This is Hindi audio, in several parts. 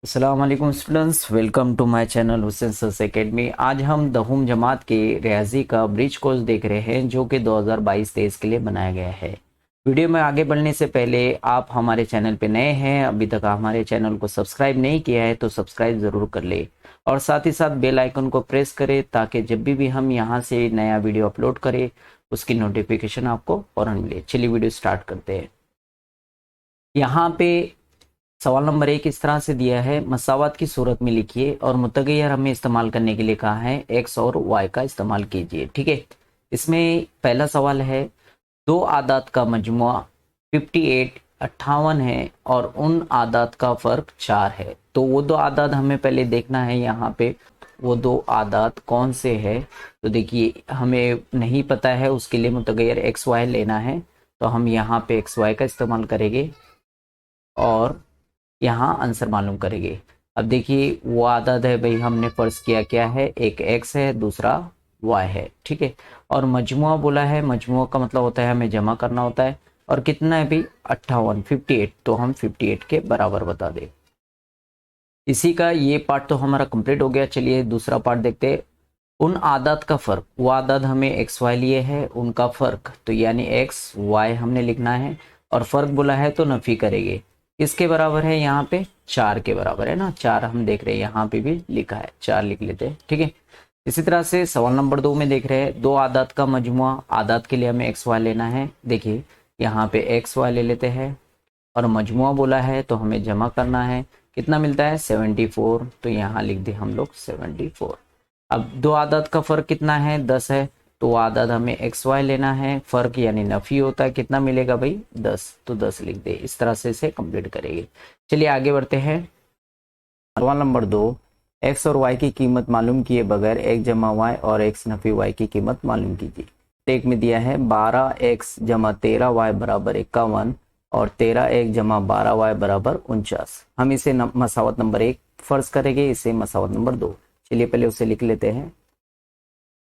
अस्सलाम वालेकुम students, welcome to my channel Hussain सस एकेडमी। आज हम दहुम जमात के रियाजी का ब्रिज कोर्स देख रहे हैं जो कि 2022-23 के लिए बनाया गया है। वीडियो में आगे बढ़ने से पहले आप हमारे चैनल पे नए हैं, अभी तक हमारे चैनल को सब्सक्राइब नहीं किया है तो सब्सक्राइब ज़रूर कर ले और साथ ही साथ बेल आइकन को प्रेस करें ताकि जब भी हम यहाँ से नया वीडियो अपलोड करें उसकी नोटिफिकेशन आपको फ़ौरन मिले। चलिए वीडियो स्टार्ट करते हैं। यहाँ पे सवाल नंबर 1 इस तरह से दिया है, मसावत की सूरत में लिखिए और मुतगैर हमें इस्तेमाल करने के लिए कहा है एक्स और वाई का इस्तेमाल कीजिए। ठीक है, इसमें पहला सवाल है, दो आदात का मजमुआ 58 58 है और उन आदात का फ़र्क 4 है। तो वो दो आदात हमें पहले देखना है, यहाँ पे वो दो आदात कौन से है। तो देखिए हमें नहीं पता है, उसके लिए मुतगैर एक्स वाई लेना है, तो हम यहाँ पे एक्स वाई का इस्तेमाल करेंगे और यहाँ आंसर मालूम करेंगे। अब देखिए वो आदत है भाई, हमने फर्ज किया क्या है, एक एक्स है दूसरा वाई है। ठीक है, और मजमुआ बोला है, मजमुआ का मतलब होता है हमें जमा करना होता है। और कितना है भाई 58 58, तो हम 58 के बराबर बता दें। इसी का ये पार्ट तो हमारा कंप्लीट हो गया। चलिए दूसरा पार्ट देखते हैं। उन आदत का फ़र्क, वो आदत हमें एक्स वाई लिए है, उनका फ़र्क तो यानी एक्स वाई हमने लिखना है और फ़र्क बोला है तो नफ़ी करेंगे। किसके बराबर है, यहाँ पे 4 के बराबर है ना। 4 हम देख रहे हैं, यहाँ पे भी लिखा है, 4 लिख लेते हैं। ठीक है, इसी तरह से सवाल नंबर 2 में देख रहे हैं, दो आदत का मजमुआ, आदत के लिए हमें एक्स वाई लेना है। देखिए यहाँ पे एक्स वाई ले लेते हैं और मजमुआ बोला है तो हमें जमा करना है। कितना मिलता है 74, तो यहाँ लिख दे हम लोग 74। अब दो आदत का फ़र्क कितना है 10 है, तो वो आदत हमें एक्स वाई लेना है, फ़र्क यानी नफ़ी होता है, कितना मिलेगा भाई 10, तो 10 लिख दे। इस तरह से इसे कंप्लीट करेंगे। चलिए आगे बढ़ते हैं। सवाल नंबर 2, एक्स और वाई की कीमत मालूम किए बगैर एक जमा वाई और एक्स नफ़ी वाई की कीमत मालूम कीजिए। एक में दिया है 12 एक्स जमा 13 वाई बराबर 51 और 13 एक जमा 12 वाई बराबर 49। हम इसे मसावत नंबर 1 फर्ज करेंगे, इसे मसावत नंबर 2। चलिए पहले उसे लिख लेते हैं।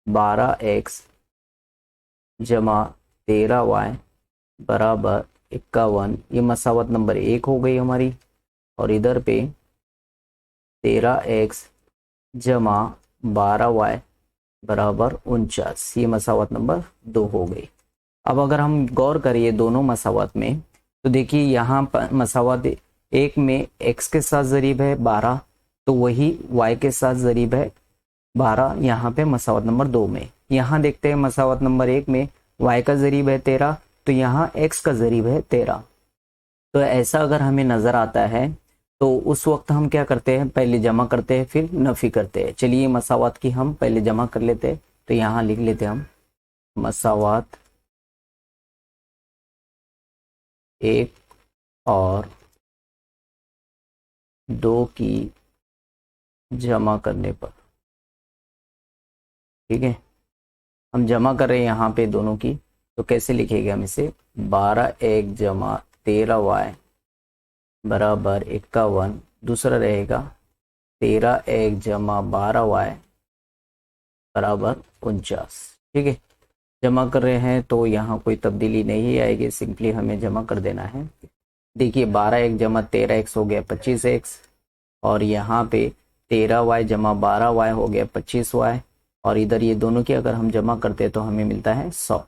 12 एक्स जमा 13 वाई बराबर 51, ये मसावत नंबर 1 हो गई हमारी। और इधर पे 13 एक्स जमा 12 वाई बराबर 49, ये मसावत नंबर 2 हो गई। अब अगर हम गौर करिए दोनों मसावत में, तो देखिए यहाँ पर मसावत 1 में एक्स के साथ ज़रीब है 12, तो वही वाई के साथ ज़रीब है 12 यहाँ पे मसावत नंबर 2 में। यहाँ देखते हैं मसावत नंबर 1 में वाई का ज़रीब है 13, तो यहाँ एक्स का ज़रीब है 13। तो ऐसा अगर हमें नज़र आता है तो उस वक्त हम क्या करते हैं, पहले जमा करते हैं फिर नफ़ी करते हैं। चलिए मसावत की हम पहले जमा कर लेते हैं, तो यहाँ लिख लेते हैं हम मसावत 1 और 2 की जमा करने पर। ठीक है, हम जमा कर रहे हैं यहाँ पे दोनों की, तो कैसे लिखेंगे हम इसे, 12 एक जमा 13 वाई बराबर 51, दूसरा रहेगा 13 एक जमा 12 वाई बराबर 49। ठीक है, जमा कर रहे हैं तो यहाँ कोई तब्दीली नहीं आएगी, सिंपली हमें जमा कर देना है। देखिए 12 एक जमा 13 एक्स हो गया 25 एक्स, और यहाँ पे 13 वाई जमा 12 वाई हो गया 25 वाई, और इधर ये दोनों की अगर हम जमा करते हैं तो हमें मिलता है 100।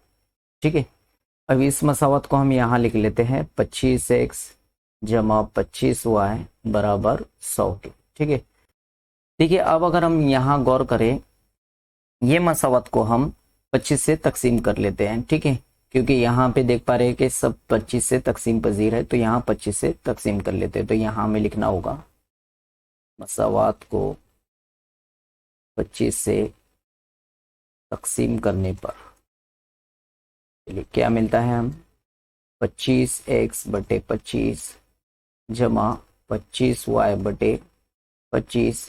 ठीक है, अब इस मसावत को हम यहाँ लिख लेते हैं 25 एक्स जमा 25 वाई बराबर 100 के। ठीक है, देखिए अब अगर हम यहाँ गौर करें, ये मसावत को हम 25 से तकसीम कर लेते हैं। ठीक है, क्योंकि यहाँ पे देख पा रहे हैं कि सब 25 से तकसीम पजीर है, तो यहाँ 25 से तकसीम कर लेते हैं। तो यहाँ हमें लिखना होगा मसावत को 25 से तकसीम करने पर चलिए क्या मिलता है, हम 25 एक्स बटे 25 जमा 25 वाई बटे 25,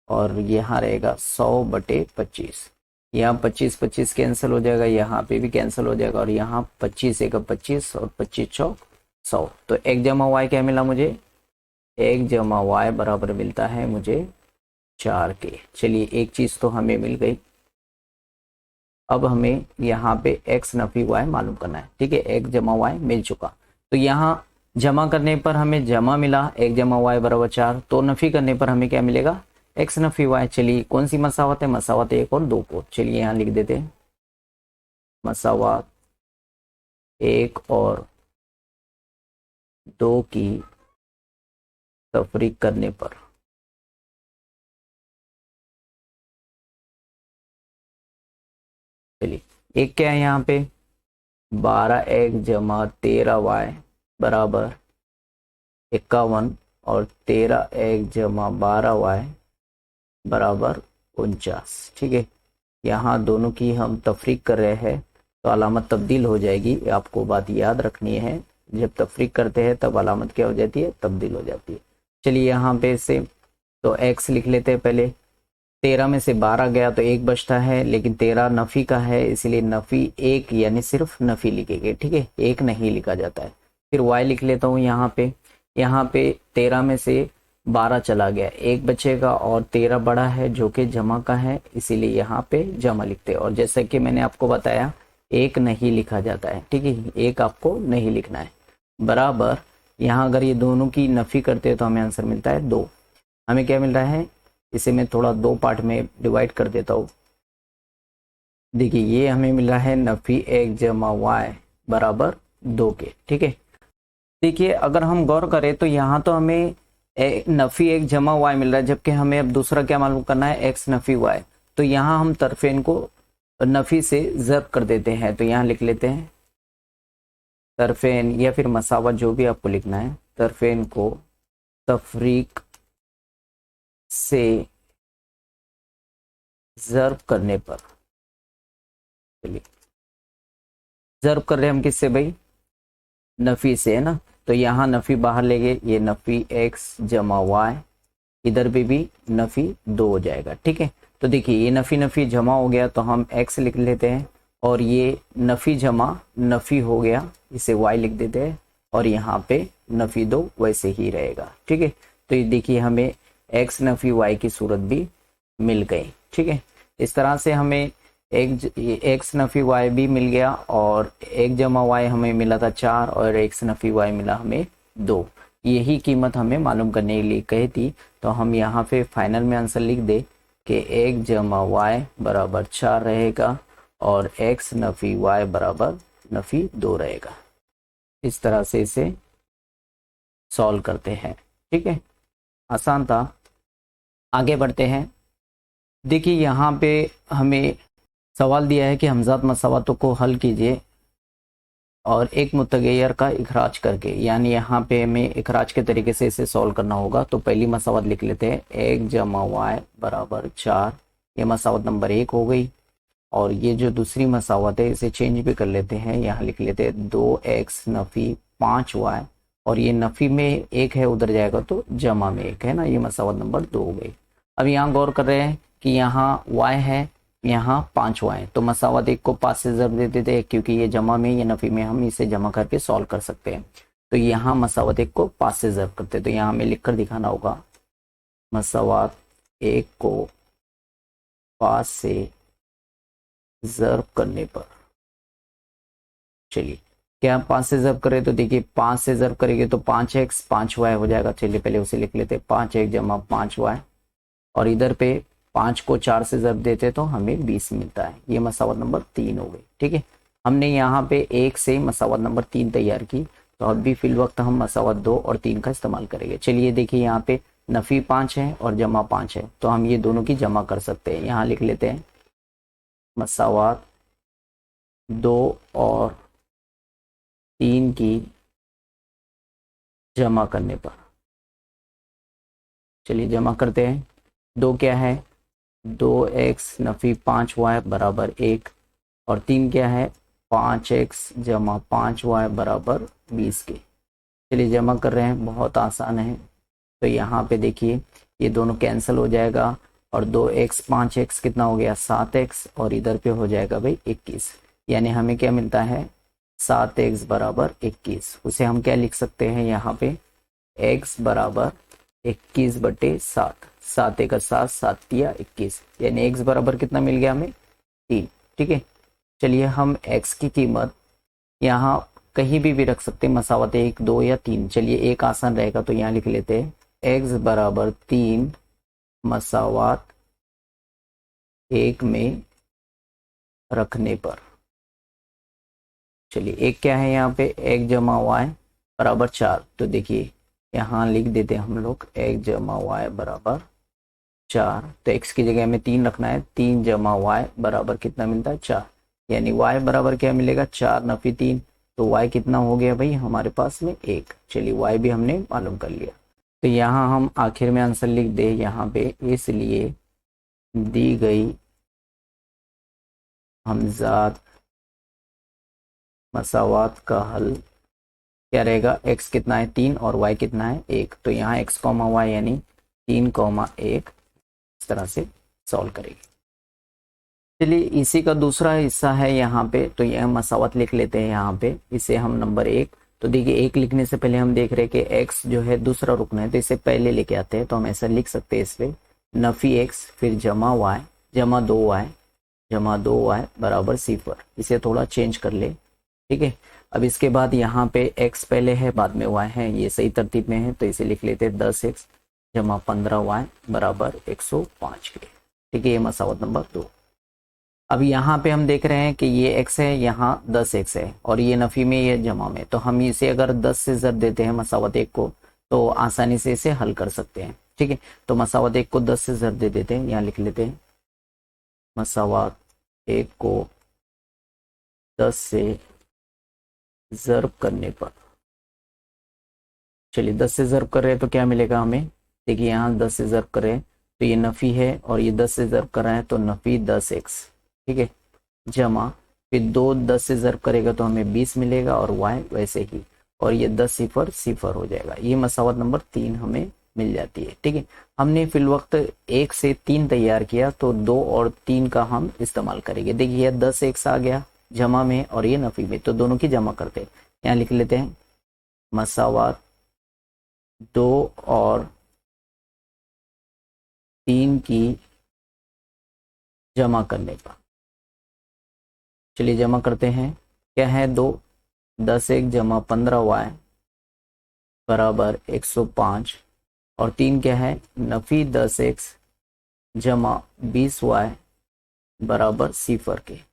और यहाँ रहेगा 100 बटे 25। यहाँ 25 25 कैंसिल हो जाएगा, यहाँ पे भी कैंसिल हो जाएगा, और यहाँ 25 एक 25 और 25 चौक 100। तो एक जमा वाई क्या मिला मुझे, एक जमा वाई बराबर मिलता है मुझे 4 के। चलिए एक चीज़ तो हमें मिल गई। अब हमें यहाँ पे एक्स नफी वाई मालूम करना है। ठीक है, एक जमा वाई मिल चुका, तो यहाँ जमा करने पर हमें जमा मिला 1 जमा वाई बराबर 4, तो नफी करने पर हमें क्या मिलेगा, x नफी y। चलिए कौन सी मसावत है, मसावत 1 और 2 को, चलिए यहाँ लिख देते हैं मसावत 1 और 2 की तफरीक करने पर चलिए एक क्या है यहाँ पे 12x जमा 13y बराबर 51 और 13x जमा 12y बराबर 49। ठीक है, यहाँ दोनों की हम तफरीक कर रहे हैं तो अलामत तब्दील हो जाएगी, आपको बात याद रखनी है, जब तफरीक करते हैं तब अलामत क्या हो जाती है, तब्दील हो जाती है। चलिए यहाँ पे से तो x लिख लेते हैं पहले, 13 में से 12 गया तो 1 बचता है, लेकिन 13 नफ़ी का है इसलिए नफ़ी 1 यानी सिर्फ नफ़ी लिखेंगे। ठीक है, 1 नहीं लिखा जाता है। फिर y लिख लेता हूँ यहाँ पे 13 में से 12 चला गया, 1 बचेगा और 13 बड़ा है जो कि जमा का है, इसीलिए यहाँ पे जमा लिखते हैं। और जैसा कि मैंने आपको बताया 1 नहीं लिखा जाता है। ठीक है, 1 आपको नहीं लिखना है। बराबर यहाँ अगर ये दोनों की नफ़ी करते हैं तो हमें आंसर मिलता है 2। हमें क्या मिल रहा है, इसे मैं थोड़ा 2 पार्ट में डिवाइड कर देता हूँ। देखिए ये हमें मिला है नफ़ी 1 जमा वाई बराबर 2 के। ठीक है, देखिए अगर हम गौर करें तो यहाँ तो हमें नफ़ी 1 जमा वाई मिल रहा है, जबकि हमें अब दूसरा क्या मालूम करना है, एक्स नफ़ी वाई। तो यहाँ हम तरफेन को नफ़ी से ज़र्ब कर देते हैं, तो यहाँ लिख लेते हैं तरफेन या फिर मसावत जो भी आपको लिखना है, तरफेन को तफरीक से ज़र्ब करने पर, चलिए ज़र्ब कर रहे हैं हम किससे भाई, नफ़ी से, है ना। तो यहाँ नफ़ी बाहर ले गए, ये नफ़ी x जमा वाई, इधर भी नफ़ी 2 हो जाएगा। ठीक है, तो देखिए ये नफ़ी नफ़ी जमा हो गया तो हम x लिख लेते हैं, और ये नफ़ी जमा नफ़ी हो गया, इसे y लिख देते हैं, और यहाँ पे नफ़ी 2 वैसे ही रहेगा। ठीक है, तो ये देखिए हमें x नफ़ी y की सूरत भी मिल गई। ठीक है, इस तरह से हमें एक्स नफ़ी वाई भी मिल गया, और 1 जमा वाई हमें मिला था 4 और एक्स नफ़ी वाई मिला हमें 2। यही कीमत हमें मालूम करने के लिए कही थी, तो हम यहाँ पे फाइनल में आंसर लिख दे कि 1 जमा वाई बराबर 4 रहेगा और एक्स नफ़ी वाई बराबर नफ़ी 2 रहेगा। इस तरह से इसे सॉल्व करते हैं। ठीक है, आसान था। आगे बढ़ते हैं। देखिए यहाँ पे हमें सवाल दिया है कि हमज़ात मसावतों को हल कीजिए और एक मुतगैर का इखराज करके, यानी यहाँ पे हमें इखराज के तरीके से इसे सॉल्व करना होगा। तो पहली मसावत लिख लेते हैं 1 जमा वाई बराबर 4, ये मसावत नंबर 1 हो गई। और ये जो दूसरी मसावत है इसे चेंज भी कर लेते हैं, यहाँ लिख लेते हैं 2x नफ़ी 5y, और ये नफ़ी में 1 है उधर जाएगा तो जमा में 1 है ना, ये मसावत नंबर 2 हो गई। अब यहाँ गौर कर रहे हैं कि यहाँ y है, यहाँ 5y, तो मसावत 1 को 5 से ज़र्ब दे देते हैं, क्योंकि ये जमा में ये नफ़ी में हम इसे जमा करके सॉल्व कर सकते हैं। तो यहाँ मसावत 1 को 5 से ज़र्ब करते हैं, तो यहाँ हमें लिख कर दिखाना होगा मसावत 1 को 5 से ज़र्ब करने पर। चलिए क्या 5 से ज़र्ब करें, तो देखिए 5 से ज़र्ब करेंगे तो 5x 5y हो जाएगा। चलिए पहले उसे लिख लेते हैं 5x जमा 5y, और इधर पे 5 को 4 से ज़र्ब देते तो हमें 20 मिलता है। ये मसावत नंबर 3 हो गई। ठीक है, हमने यहाँ पे 1 से मसावत नंबर 3 तैयार की, तो अब भी फिल वक्त हम मसावत 2 और 3 का इस्तेमाल करेंगे। चलिए देखिए यहाँ पे नफ़ी 5 है और जमा 5 है, तो हम ये दोनों की जमा कर सकते हैं। यहाँ लिख लेते हैं मसावत 2 और 3 की जमा करने पर। चलिए जमा करते हैं। 2 क्या है, 2x नफ़ी 5y बराबर 1, और 3 क्या है 5x जमा 5y बराबर 20 के। चलिए जमा कर रहे हैं, बहुत आसान है। तो यहाँ पे देखिए ये दोनों कैंसिल हो जाएगा, और 2x 5x कितना हो गया 7x, और इधर पे हो जाएगा भाई 21, यानी हमें क्या मिलता है 7x बराबर 21। उसे हम क्या लिख सकते हैं यहाँ पे x बराबर 21/7, 7 एक 7, 7 या 21, यानी x बराबर कितना मिल गया हमें 3। ठीक है, चलिए हम x की कीमत यहाँ कहीं भी रख सकते हैं, मसावत 1, 2 या 3। चलिए एक आसान रहेगा तो यहाँ लिख लेते हैं x बराबर 3 मसावत 1 में रखने पर। चलिए एक क्या है यहाँ पे, x जमा y बराबर 4। तो देखिए यहाँ लिख देते हैं हम लोग x जमा y बराबर 4। तो x की जगह हमें 3 रखना है। 3 जमा y बराबर कितना मिलता है, 4। यानी y बराबर क्या मिलेगा, 4 नफी 3। तो y कितना हो गया भाई हमारे पास में 1। चलिए y भी हमने मालूम कर लिया। तो यहाँ हम आखिर में आंसर लिख दे यहाँ पे, इसलिए दी गई हमजात मसावात का हल क्या रहेगा, x कितना है 3 और y कितना है 1। तो यहाँ x कॉमा y यानी 3,1 इस तरह से सॉल्व करेंगे। चलिए इसी का दूसरा हिस्सा है यहाँ पे, तो यह मसावत लिख लेते हैं यहाँ पे, इसे हम नंबर 1। तो देखिए 1 लिखने से पहले हम देख रहे हैं कि x जो है दूसरा रुकन है, तो इसे पहले लेके आते हैं। तो हम ऐसा लिख सकते हैं इस पे नफी x फिर जमा y जमा 2y बराबर 0। इसे थोड़ा चेंज कर ले, ठीक है। अब इसके बाद यहाँ पे x पहले है बाद में y है, ये सही तरतीब में है, तो इसे लिख लेते हैं 10x जमा 15y बराबर 105 के, ठीक है। ये मसावत नंबर 2। अब यहाँ पे हम देख रहे हैं कि ये x है, यहाँ 10x है और ये नफी में ये जमा में। तो हम इसे अगर 10 से ज़र देते हैं मसावत 1 को तो आसानी से इसे हल कर सकते हैं, ठीक है। तो मसावत 1 को 10 से ज़र दे देते हैं, यहाँ लिख लेते हैं मसावत 1 को 10 से ज़र्ब करने पर। चलिए 10 से ज़र्ब कर रहे हैं तो क्या मिलेगा हमें, देखिए यहाँ 10 से ज़र्ब कर रहे हैं तो ये नफ़ी है और ये 10 से ज़र्ब कर रहे हैं तो नफ़ी 10x, ठीक है, जमा फिर 2 10 से ज़र्ब करेगा तो हमें 20 मिलेगा और y वैसे ही, और ये 10 सिफर सिफर हो जाएगा। ये मसावत नंबर 3 हमें मिल जाती है, ठीक है। हमने फिल वक्त 1 से 3 तैयार किया तो 2 और 3 का हम इस्तेमाल करेंगे। देखिए 10x आ गया जमा में और ये नफी में, तो दोनों की जमा करते हैं। यहाँ लिख लेते हैं मसावत 2 और 3 की जमा करने पर। चलिए जमा करते हैं, क्या है 2 10x जमा 15y बराबर 105 और 3 क्या है नफी 10x जमा 20y बराबर 0 के।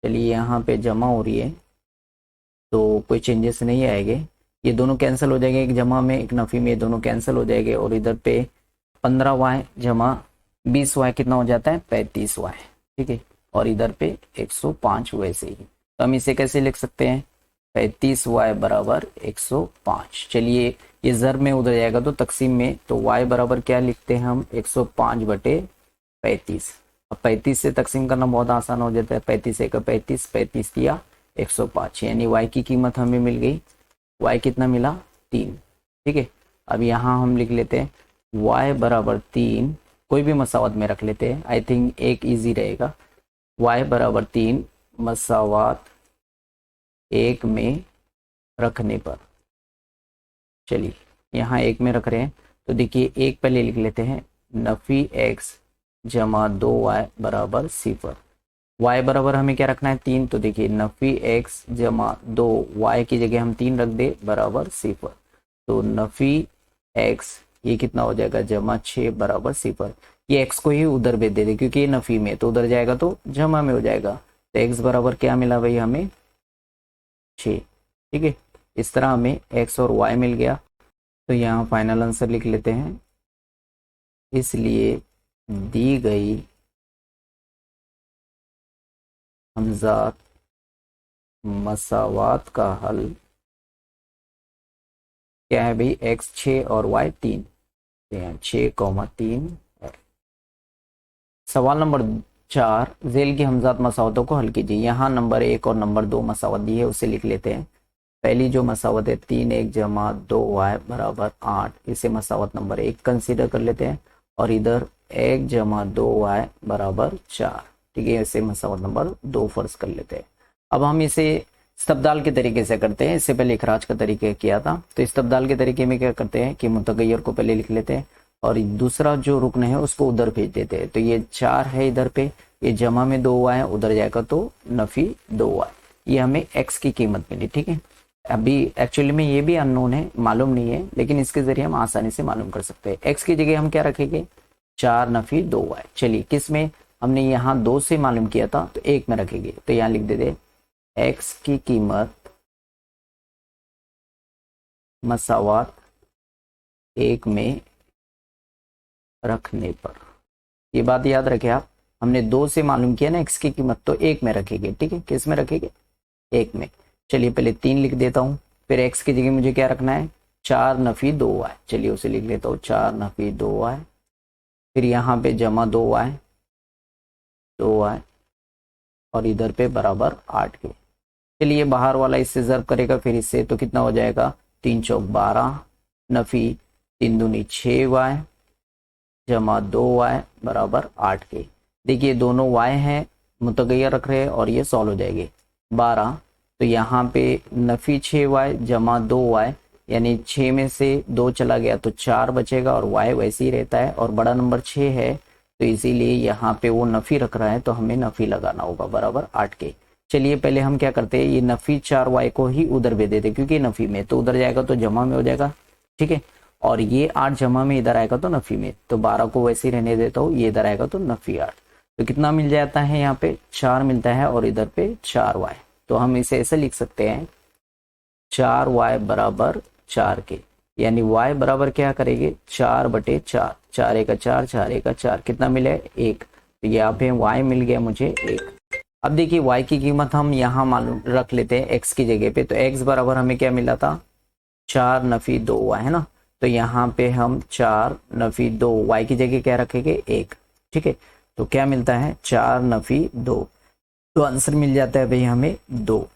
चलिए यहाँ पे जमा हो रही है तो कोई चेंजेस नहीं आएंगे, ये दोनों कैंसिल हो जाएंगे, एक जमा में एक नफी में, ये दोनों कैंसिल हो जाएंगे। और इधर पे 15y जमा 20y कितना हो जाता है 35y, ठीक है। और इधर पे 105 वैसे ही। तो हम इसे कैसे लिख सकते हैं 35y बराबर 105। चलिए ये ज़र में उधर जाएगा तो तकसीम में, तो y बराबर क्या लिखते हैं हम 105/35। अब 35 से तकसीम करना बहुत आसान हो जाता है, 35 एक 35, 35 दिया 105, यानी y की कीमत हमें मिल गई, y कितना मिला 3, ठीक है। अब यहाँ हम लिख लेते हैं y बराबर 3, कोई भी मसावत में रख लेते हैं, आई थिंक एक इजी रहेगा। y बराबर 3 मसावत 1 में रखने पर। चलिए यहाँ 1 में रख रहे हैं तो देखिए 1 पहले लिख लेते हैं नफी x जमा 2y बराबर 0। y बराबर हमें क्या रखना है 3, तो देखिए नफी x जमा 2 y की जगह हम 3 रख दे बराबर 0। तो नफी x ये कितना हो जाएगा जमा 6 बराबर 0। ये x को ही उधर भेज दे क्योंकि ये नफी में, तो उधर जाएगा तो जमा में हो जाएगा। तो x बराबर क्या मिला भाई हमें 6, ठीक है। इस तरह हमें x और y मिल गया। तो यहाँ फाइनल आंसर लिख लेते हैं, इसलिए दी गई हमजात मसावात का हल क्या है भाई x 6 और y 3, 6,3 है। सवाल नंबर 4, झेल की हमजात मसावतों को हल कीजिए। यहाँ नंबर 1 और नंबर 2 मसावत दी है, उसे लिख लेते हैं। पहली जो मसावत है 3x जमा 2y बराबर 8, इसे मसावत नंबर 1 कंसीडर कर लेते हैं। और इधर 1 जमा 2y बराबर 4, ठीक है, इसे मसावत नंबर 2 फर्ज कर लेते हैं। अब हम इसे इस्तब्दाल के तरीके से करते हैं, इससे पहले इखराज का तरीके किया था। तो इस्तब्दाल के तरीके में क्या करते हैं कि मुतगय्यर को पहले लिख लेते हैं और दूसरा जो रुकन है उसको उधर भेज देते हैं। तो ये 4 है इधर पे, ये जमा में 2y है, उधर जाएगा तो नफी 2y, ये हमें x की कीमत मिली, ठीक है। अभी एक्चुअली में ये भी अननोन है, मालूम नहीं है, लेकिन इसके जरिए हम आसानी से मालूम कर सकते हैं। एक्स की जगह हम क्या रखेंगे, 4 नफी 2y। चलिए किस में, हमने यहाँ 2 से मालूम किया था तो 1 में रखेंगे, तो यहाँ लिख देते एक्स की कीमत मसावात 1 में रखने पर। ये बात याद रखें आप, हमने 2 से मालूम किया ना एक्स की कीमत, तो 1 में रखेंगे। ठीक है, किस में रखेंगे, 1 में। चलिए पहले 3 लिख देता हूँ, फिर एक्स की जगह मुझे क्या रखना है, 4 नफी 2y। चलिए उसे लिख लेता हूँ, 4 नफी 2y, फिर यहाँ पे जमा 2y और इधर पे बराबर 8 के। चलिए बाहर वाला इससे ज़र्ब करेगा फिर इससे, तो कितना हो जाएगा, 3 चौक 12 नफी 3 दूनी 6y जमा 2y बराबर 8 के। देखिए दोनों y हैं, मुतगैर रख रहे हैं और ये सॉल्व हो जाएंगे। 12 तो यहाँ पे नफी 6y जमा 2y, यानी 6 में से 2 चला गया तो 4 बचेगा और y वैसे ही रहता है, और बड़ा नंबर 6 है तो इसीलिए यहाँ पे वो नफी रख रहा है, तो हमें नफी लगाना होगा बराबर 8 के। चलिए पहले हम क्या करते हैं, ये नफी 4y को ही उधर भेज देते, क्योंकि नफी में तो उधर जाएगा तो जमा में हो जाएगा। ठीक है, और ये 8 जमा में इधर आएगा तो नफी में, तो 12 को वैसे ही रहने देता हूँ, ये इधर आएगा तो नफी 8। तो कितना मिल जाता है, यहाँ पे 4 मिलता है और इधर पे 4y। तो हम इसे ऐसे लिख सकते हैं 4y बराबर 4 के, यानी y बराबर क्या करेंगे, 4/4, 4 एक 4, 4 एक 4, कितना मिले 1। तो यहाँ पे y मिल गया मुझे 1। अब देखिए y की कीमत हम यहाँ मालूम रख लेते हैं x की जगह पे, तो x बराबर हमें क्या मिला था, 4 नफी 2y है ना। तो यहाँ पे हम 4 नफी 2, y की जगह क्या रखेंगे 1। ठीक है, तो क्या मिलता है 4 नफी 2, तो आंसर मिल जाता है भाई हमें 2।